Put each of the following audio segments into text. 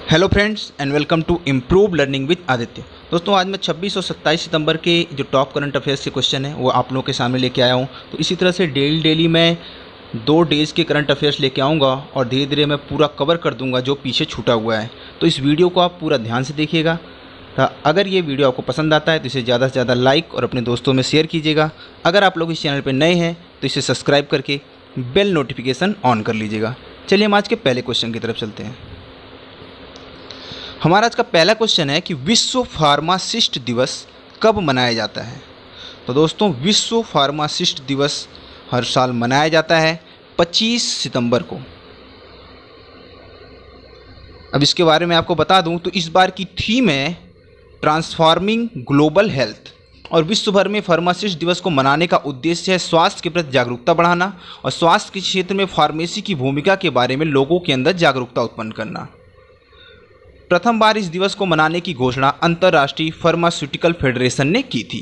Hello friends and welcome to improve learning with Aditya. दोस्तों आज मैं 26 और 27 सितंबर के जो टॉप करंट अफेयर्स के क्वेश्चन हैं वो आप लोगों के सामने लेके आया हूँ। तो इसी तरह से डेली मैं 2 डेज़ के करंट अफेयर्स लेके आऊँगा और धीरे धीरे मैं पूरा कवर कर दूँगा जो पीछे छूटा हुआ है। तो इस वीडियो को आप पूरा ध्यान से देखिएगा। अगर ये वीडियो आपको पसंद आता है तो इसे ज़्यादा से ज़्यादा लाइक और अपने दोस्तों में शेयर कीजिएगा। अगर आप लोग इस चैनल पर नए हैं तो इसे सब्सक्राइब करके बेल नोटिफिकेशन ऑन कर लीजिएगा। चलिए हम आज के पहले क्वेश्चन की तरफ चलते हैं। हमारा आज का पहला क्वेश्चन है कि विश्व फार्मासिस्ट दिवस कब मनाया जाता है। तो दोस्तों विश्व फार्मासिस्ट दिवस हर साल मनाया जाता है 25 सितंबर को। अब इसके बारे में आपको बता दूं तो इस बार की थीम है ट्रांसफॉर्मिंग ग्लोबल हेल्थ और विश्व भर में फार्मासिस्ट दिवस को मनाने का उद्देश्य है स्वास्थ्य के प्रति जागरूकता बढ़ाना और स्वास्थ्य के क्षेत्र में फार्मेसी की भूमिका के बारे में लोगों के अंदर जागरूकता उत्पन्न करना। प्रथम बार इस दिवस को मनाने की घोषणा अंतर्राष्ट्रीय फार्मास्यूटिकल फेडरेशन ने की थी।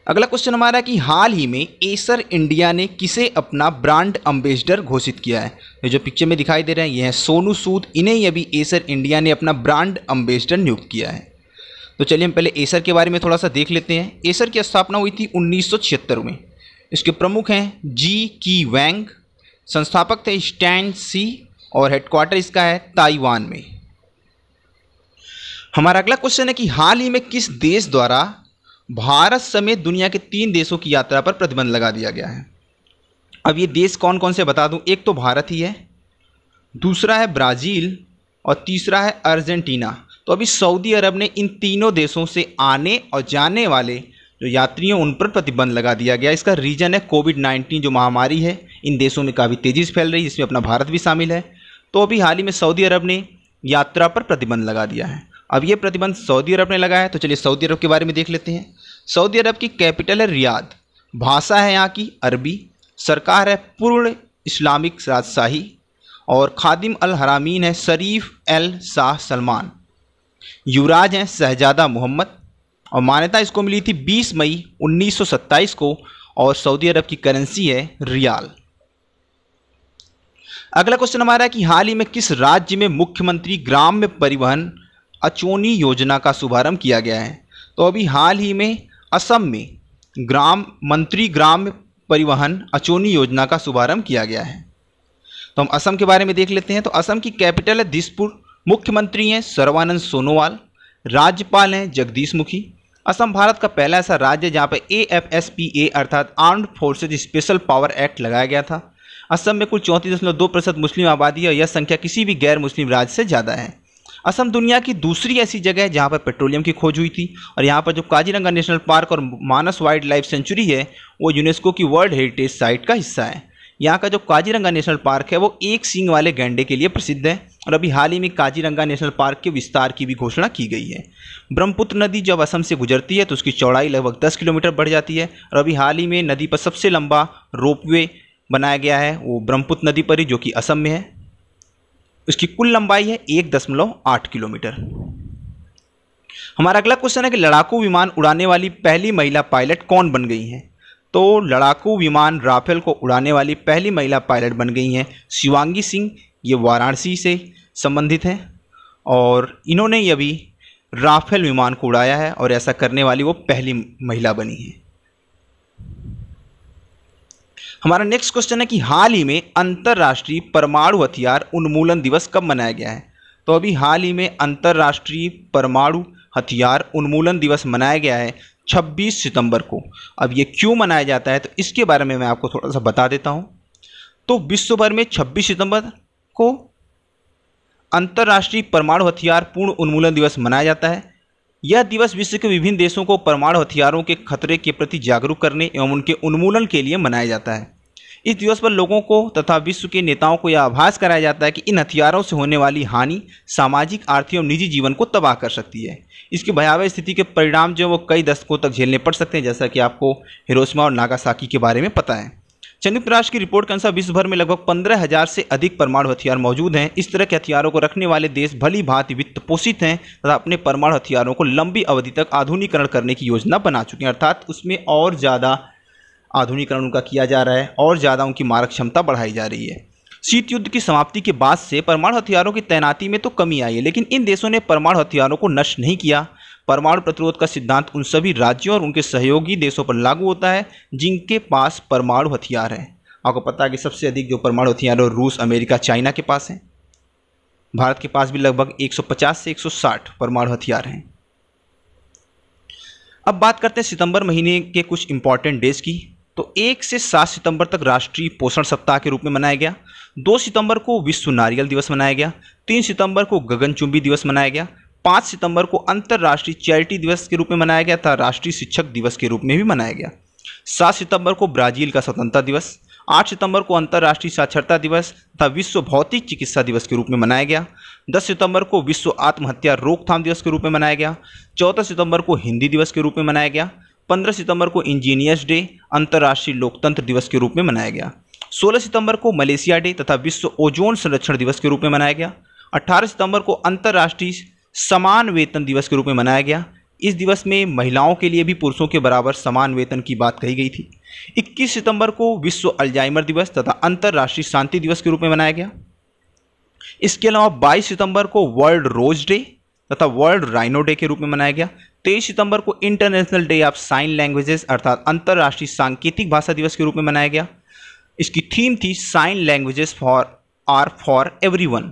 अगला क्वेश्चन हमारा कि हाल ही में एसर इंडिया ने किसे अपना ब्रांड एम्बेसडर घोषित किया है। ये जो पिक्चर में दिखाई दे रहे हैं ये है सोनू सूद। इन्हें ही अभी एसर इंडिया ने अपना ब्रांड एम्बेसडर नियुक्त किया है। तो चलिए हम पहले एसर के बारे में थोड़ा सा देख लेते हैं। एसर की स्थापना हुई थी 1976 में। इसके प्रमुख हैं जी की वैंग, संस्थापक थे स्टैन सी और हेडक्वार्टर इसका है ताइवान में। हमारा अगला क्वेश्चन है कि हाल ही में किस देश द्वारा भारत समेत दुनिया के 3 देशों की यात्रा पर प्रतिबंध लगा दिया गया है। अब ये देश कौन कौन से बता दूं। एक तो भारत ही है, दूसरा है ब्राज़ील और तीसरा है अर्जेंटीना। तो अभी सऊदी अरब ने इन तीनों देशों से आने और जाने वाले जो यात्री हैं उन पर प्रतिबंध लगा दिया गया। इसका रीज़न है कोविड-19 जो महामारी है इन देशों में काफ़ी तेज़ी से फैल रही है, जिसमें अपना भारत भी शामिल है। तो अभी हाल ही में सऊदी अरब ने यात्रा पर प्रतिबंध लगा दिया है। अब ये प्रतिबंध सऊदी अरब ने लगाया है तो चलिए सऊदी अरब के बारे में देख लेते हैं। सऊदी अरब की कैपिटल है रियाद, भाषा है यहाँ की अरबी, सरकार है पूर्ण इस्लामिक राजशाही और खादिम अल हरामीन है शरीफ एल शाह सलमान, युवराज हैं शहजादा मोहम्मद और मान्यता इसको मिली थी 20 मई 1927 को और सऊदी अरब की करेंसी है रियाल। अगला क्वेश्चन हमारा है कि हाल ही में किस राज्य में मुख्यमंत्री ग्राम्य परिवहन अचोनी योजना का शुभारंभ किया गया है। तो अभी हाल ही में असम में ग्राम्य परिवहन अचोनी योजना का शुभारंभ किया गया है। तो हम असम के बारे में देख लेते हैं। तो असम की कैपिटल है दिसपुर, मुख्यमंत्री हैं सर्बानंद सोनोवाल, राज्यपाल हैं जगदीश मुखी। असम भारत का पहला ऐसा राज्य है जहाँ पर AFSPA अर्थात armed forces special power act लगाया गया था। असम में कुल 34.2% मुस्लिम आबादी है और यह संख्या किसी भी गैर मुस्लिम राज्य से ज़्यादा है। असम दुनिया की दूसरी ऐसी जगह है जहाँ पर पेट्रोलियम की खोज हुई थी और यहाँ पर जो काजीरंगा नेशनल पार्क और मानस वाइल्ड लाइफ सेंचुरी है वो यूनेस्को की वर्ल्ड हेरिटेज साइट का हिस्सा है। यहाँ का जो काजीरंगा नेशनल पार्क है वो एक सींग वाले गैंडे के लिए प्रसिद्ध है और अभी हाल ही में काजीरंगा नेशनल पार्क के विस्तार की भी घोषणा की गई है। ब्रह्मपुत्र नदी जब असम से गुजरती है तो उसकी चौड़ाई लगभग 10 किलोमीटर बढ़ जाती है और अभी हाल ही में नदी पर सबसे लंबा रोपवे बनाया गया है वो ब्रह्मपुत्र नदी पर ही जो कि असम में है। उसकी कुल लंबाई है 1.8 किलोमीटर। हमारा अगला क्वेश्चन है कि लड़ाकू विमान उड़ाने वाली पहली महिला पायलट कौन बन गई हैं। तो लड़ाकू विमान राफेल को उड़ाने वाली पहली महिला पायलट बन गई हैं शिवांगी सिंह। ये वाराणसी से संबंधित हैं और इन्होंने ही अभी राफेल विमान को उड़ाया है और ऐसा करने वाली वो पहली महिला बनी है। हमारा नेक्स्ट क्वेश्चन है कि हाल ही में अंतर्राष्ट्रीय परमाणु हथियार उन्मूलन दिवस कब मनाया गया है। तो अभी हाल ही में अंतर्राष्ट्रीय परमाणु हथियार उन्मूलन दिवस मनाया गया है 26 सितंबर को। अब ये क्यों मनाया जाता है तो इसके बारे में मैं आपको थोड़ा सा बता देता हूँ। तो विश्व भर में 26 सितंबर को अंतर्राष्ट्रीय परमाणु हथियार पूर्ण उन्मूलन दिवस मनाया जाता है। यह दिवस विश्व के विभिन्न देशों को परमाणु हथियारों के खतरे के प्रति जागरूक करने एवं उनके उन्मूलन के लिए मनाया जाता है। इस दिवस पर लोगों को तथा विश्व के नेताओं को यह आभास कराया जाता है कि इन हथियारों से होने वाली हानि सामाजिक, आर्थिक और निजी जीवन को तबाह कर सकती है। इसकी भयावह स्थिति के परिणाम जो वो कई दशकों तक झेलने पड़ सकते हैं, जैसा कि आपको हिरोशिमा और नागासाकी के बारे में पता है। संयुक्त राष्ट्र की रिपोर्ट के अनुसार विश्व भर में लगभग 15,000 से अधिक परमाणु हथियार मौजूद हैं। इस तरह के हथियारों को रखने वाले देश भली भांति वित्त पोषित हैं तथा अपने परमाणु हथियारों को लंबी अवधि तक आधुनिकीकरण करने की योजना बना चुके हैं, अर्थात उसमें और ज़्यादा आधुनिकीकरण उनका किया जा रहा है और ज़्यादा उनकी मारक क्षमता बढ़ाई जा रही है। शीत युद्ध की समाप्ति के बाद से परमाणु हथियारों की तैनाती में तो कमी आई है, लेकिन इन देशों ने परमाणु हथियारों को नष्ट नहीं किया। परमाणु प्रतिरोध का सिद्धांत उन सभी राज्यों और उनके सहयोगी देशों पर लागू होता है जिनके पास परमाणु हथियार है। आपको पता है कि सबसे अधिक जो परमाणु हथियार है रूस, अमेरिका, चाइना के पास है। भारत के पास भी लगभग 150 से 160 परमाणु हथियार हैं। अब बात करते हैं सितंबर महीने के कुछ इंपॉर्टेंट डेज की। तो 1 से 7 सितंबर तक राष्ट्रीय पोषण सप्ताह के रूप में मनाया गया। 2 सितंबर को विश्व नारियल दिवस मनाया गया। 3 सितंबर को गगनचुंबी दिवस मनाया गया। 5 सितंबर को अंतर्राष्ट्रीय चैरिटी दिवस के रूप में मनाया गया था। राष्ट्रीय शिक्षक दिवस के रूप में भी मनाया गया। 7 सितंबर को ब्राजील का स्वतंत्रता दिवस। 8 सितंबर को अंतर्राष्ट्रीय साक्षरता दिवस तथा विश्व भौतिक चिकित्सा दिवस के रूप में मनाया गया। 10 सितंबर को विश्व आत्महत्या रोकथाम दिवस के रूप में मनाया गया। 14 सितंबर को हिंदी दिवस के रूप में मनाया गया। 15 सितंबर को इंजीनियर्स डे अंतर्राष्ट्रीय लोकतंत्र दिवस के रूप में मनाया गया। 16 सितंबर को मलेशिया डे तथा विश्व ओजोन संरक्षण दिवस के रूप में मनाया गया। 18 सितंबर को अंतर्राष्ट्रीय समान वेतन दिवस के रूप में मनाया गया। इस दिवस में महिलाओं के लिए भी पुरुषों के बराबर समान वेतन की बात कही गई थी। 21 सितंबर को विश्व अल्जाइमर दिवस तथा अंतर्राष्ट्रीय शांति दिवस के रूप में मनाया गया। इसके अलावा 22 सितंबर को वर्ल्ड रोज डे तथा वर्ल्ड राइनो डे के रूप में मनाया गया। 23 सितंबर को international day of sine languages अर्थात अंतर्राष्ट्रीय सांकेतिक भाषा दिवस के रूप में मनाया गया। इसकी थीम थी साइन लैंग्वेजेस फॉर एवरीवन।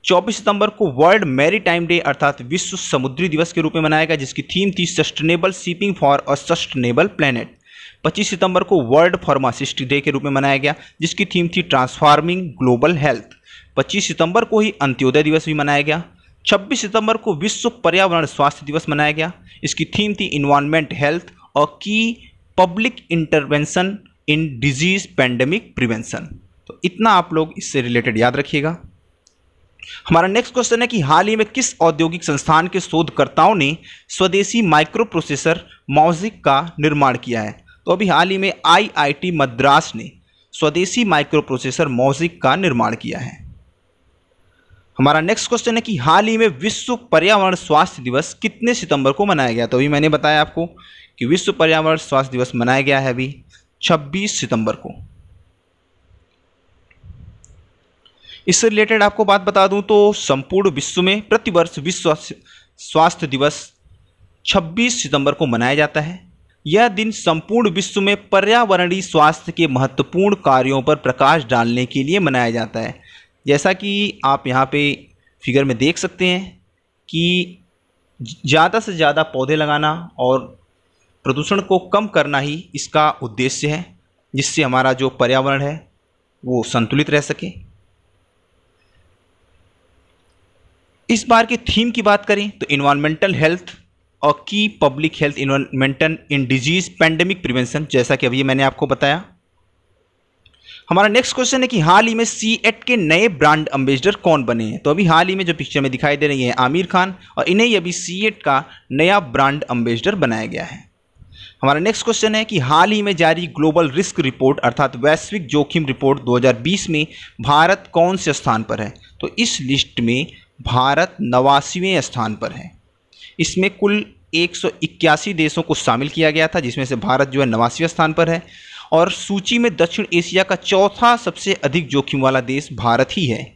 24 सितंबर को वर्ल्ड मैरीटाइम डे अर्थात विश्व समुद्री दिवस के रूप में मनाया गया, जिसकी थीम थी sustainable shipping for a sustainable planet. 25 सितंबर को वर्ल्ड फार्मासिस्ट डे के रूप में मनाया गया, जिसकी थीम थी ट्रांसफार्मिंग ग्लोबल हेल्थ। 25 सितंबर को ही अंत्योदय दिवस भी मनाया गया। 26 सितंबर को विश्व पर्यावरण स्वास्थ्य दिवस मनाया गया। इसकी थीम थी इन्वायरमेंट हेल्थ और की public intervention in disease pandemic prevention. तो इतना आप लोग इससे रिलेटेड याद रखिएगा। हमारा नेक्स्ट क्वेश्चन है कि हाल ही में किस औद्योगिक संस्थान के शोधकर्ताओं ने स्वदेशी माइक्रो प्रोसेसर मॉजिक का निर्माण किया है? तो अभी हाल ही में IIT मद्रास ने स्वदेशी माइक्रो प्रोसेसर मॉजिक का निर्माण किया है। हमारा नेक्स्ट क्वेश्चन है कि हाल ही में विश्व पर्यावरण स्वास्थ्य दिवस कितने सितंबर को मनाया गया? तो अभी मैंने बताया आपको कि विश्व पर्यावरण स्वास्थ्य दिवस मनाया गया है अभी 26 सितंबर को। इससे रिलेटेड आपको बात बता दूं तो संपूर्ण विश्व में प्रतिवर्ष विश्व स्वास्थ्य दिवस 26 सितंबर को मनाया जाता है। यह दिन संपूर्ण विश्व में पर्यावरणीय स्वास्थ्य के महत्वपूर्ण कार्यों पर प्रकाश डालने के लिए मनाया जाता है। जैसा कि आप यहाँ पे फिगर में देख सकते हैं कि ज़्यादा से ज़्यादा पौधे लगाना और प्रदूषण को कम करना ही इसका उद्देश्य है, जिससे हमारा जो पर्यावरण है वो संतुलित रह सके। इस बार की थीम की बात करें तो इन्वायरमेंटल हेल्थ और की public health environmental in disease pandemic prevention, जैसा कि अभी मैंने आपको बताया। हमारा नेक्स्ट क्वेश्चन है कि हाल ही में सीएट के नए ब्रांड एम्बेसडर कौन बने हैं? तो अभी हाल ही में जो पिक्चर में दिखाई दे रही है आमिर खान, और इन्हें ही अभी सीएट का नया ब्रांड एम्बेसडर बनाया गया है। हमारा नेक्स्ट क्वेश्चन है कि हाल ही में जारी ग्लोबल रिस्क रिपोर्ट अर्थात वैश्विक जोखिम रिपोर्ट 2020 में भारत कौन से स्थान पर है? तो इस लिस्ट में भारत 89वें स्थान पर है। इसमें कुल 181 देशों को शामिल किया गया था, जिसमें से भारत जो है 89वें स्थान पर है, और सूची में दक्षिण एशिया का चौथा सबसे अधिक जोखिम वाला देश भारत ही है।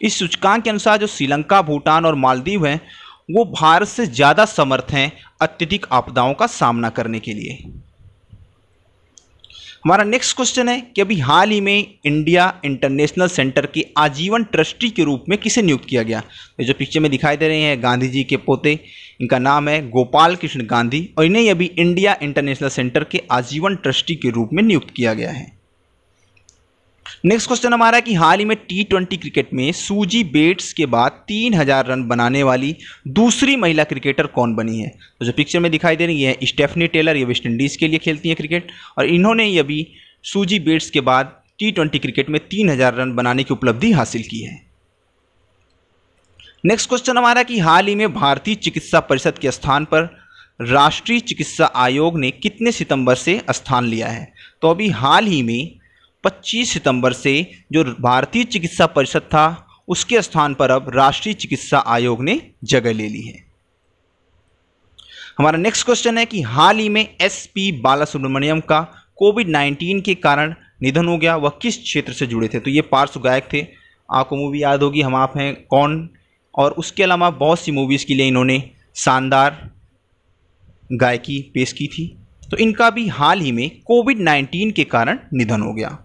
इस सूचकांक के अनुसार जो श्रीलंका, भूटान और मालदीव हैं वो भारत से ज़्यादा समर्थ हैं अत्यधिक आपदाओं का सामना करने के लिए। हमारा नेक्स्ट क्वेश्चन है कि अभी हाल ही में इंडिया इंटरनेशनल सेंटर के आजीवन ट्रस्टी के रूप में किसे नियुक्त किया गया? तो जो पिक्चर में दिखाई दे रहे हैं गांधी जी के पोते, इनका नाम है गोपाल कृष्ण गांधी, और इन्हें अभी इंडिया इंटरनेशनल सेंटर के आजीवन ट्रस्टी के रूप में नियुक्त किया गया है। नेक्स्ट क्वेश्चन हमारा कि हाल ही में T20 क्रिकेट में सूजी बेट्स के बाद 3000 रन बनाने वाली दूसरी महिला क्रिकेटर कौन बनी है? तो जो पिक्चर में दिखाई दे रही है स्टेफनी टेलर, ये वेस्ट इंडीज़ के लिए खेलती हैं क्रिकेट, और इन्होंने ही अभी सूजी बेट्स के बाद T20 क्रिकेट में 3000 रन बनाने की उपलब्धि हासिल की है। नेक्स्ट क्वेश्चन हमारा कि हाल ही में भारतीय चिकित्सा परिषद के स्थान पर राष्ट्रीय चिकित्सा आयोग ने कितने सितंबर से स्थान लिया है? तो अभी हाल ही में 25 सितंबर से जो भारतीय चिकित्सा परिषद था उसके स्थान पर अब राष्ट्रीय चिकित्सा आयोग ने जगह ले ली है। हमारा नेक्स्ट क्वेश्चन है कि हाल ही में SP बालासुब्रमण्यम का कोविड-19 के कारण निधन हो गया वह किस क्षेत्र से जुड़े थे? तो ये पार्श्व गायक थे। आपको मूवी याद होगी हम आप हैं कौन, और उसके अलावा बहुत सी मूवीज़ के लिए इन्होंने शानदार गायकी पेश की थी। तो इनका भी हाल ही में कोविड-19 के कारण निधन हो गया।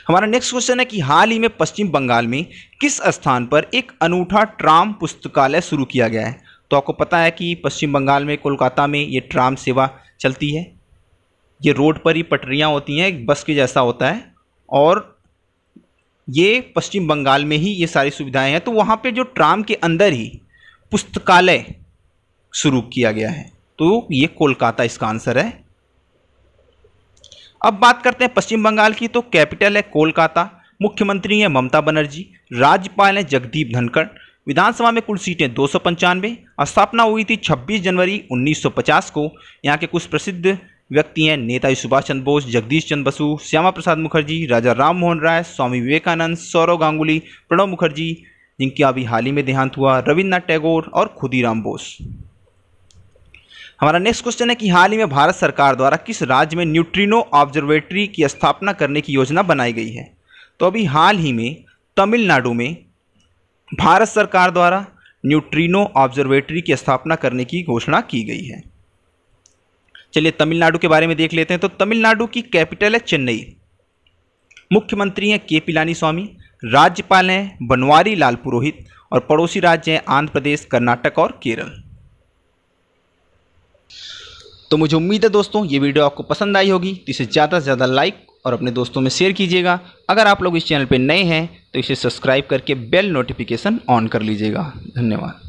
हमारा नेक्स्ट क्वेश्चन है कि हाल ही में पश्चिम बंगाल में किस स्थान पर एक अनूठा ट्राम पुस्तकालय शुरू किया गया है? तो आपको पता है कि पश्चिम बंगाल में कोलकाता में ये ट्राम सेवा चलती है। ये रोड पर ही पटरियां होती हैं, एक बस के जैसा होता है, और ये पश्चिम बंगाल में ही ये सारी सुविधाएं हैं। तो वहाँ पे जो ट्राम के अंदर ही पुस्तकालय शुरू किया गया है, तो ये कोलकाता इसका आंसर है। अब बात करते हैं पश्चिम बंगाल की। तो कैपिटल है कोलकाता, मुख्यमंत्री हैं ममता बनर्जी, राज्यपाल हैं जगदीप धनखड़, विधानसभा में कुल सीटें 295, स्थापना हुई थी 26 जनवरी 1950 को। यहाँ के कुछ प्रसिद्ध व्यक्ति हैं नेताजी सुभाष चंद्र बोस, जगदीश चंद्र बसु, श्यामा प्रसाद मुखर्जी, राजा राम मोहन राय, स्वामी विवेकानंद, सौरव गांगुली, प्रणब मुखर्जी जिनका अभी हाल ही में देहांत हुआ, रविन्द्रनाथ टैगोर और खुदीराम बोस। हमारा नेक्स्ट क्वेश्चन है कि हाल ही में भारत सरकार द्वारा किस राज्य में न्यूट्रिनो ऑब्जर्वेटरी की स्थापना करने की योजना बनाई गई है? तो अभी हाल ही में तमिलनाडु में भारत सरकार द्वारा न्यूट्रिनो ऑब्जर्वेटरी की स्थापना करने की घोषणा की गई है। चलिए तमिलनाडु के बारे में देख लेते हैं। तो तमिलनाडु की कैपिटल है चेन्नई, मुख्यमंत्री हैं के पिलानी स्वामी, राज्यपाल हैं बनवारी लाल पुरोहित, और पड़ोसी राज्य हैं आंध्र प्रदेश, कर्नाटक और केरल। तो मुझे उम्मीद है दोस्तों ये वीडियो आपको पसंद आई होगी, तो इसे ज़्यादा से ज़्यादा लाइक और अपने दोस्तों में शेयर कीजिएगा। अगर आप लोग इस चैनल पर नए हैं तो इसे सब्सक्राइब करके बेल नोटिफिकेशन ऑन कर लीजिएगा। धन्यवाद।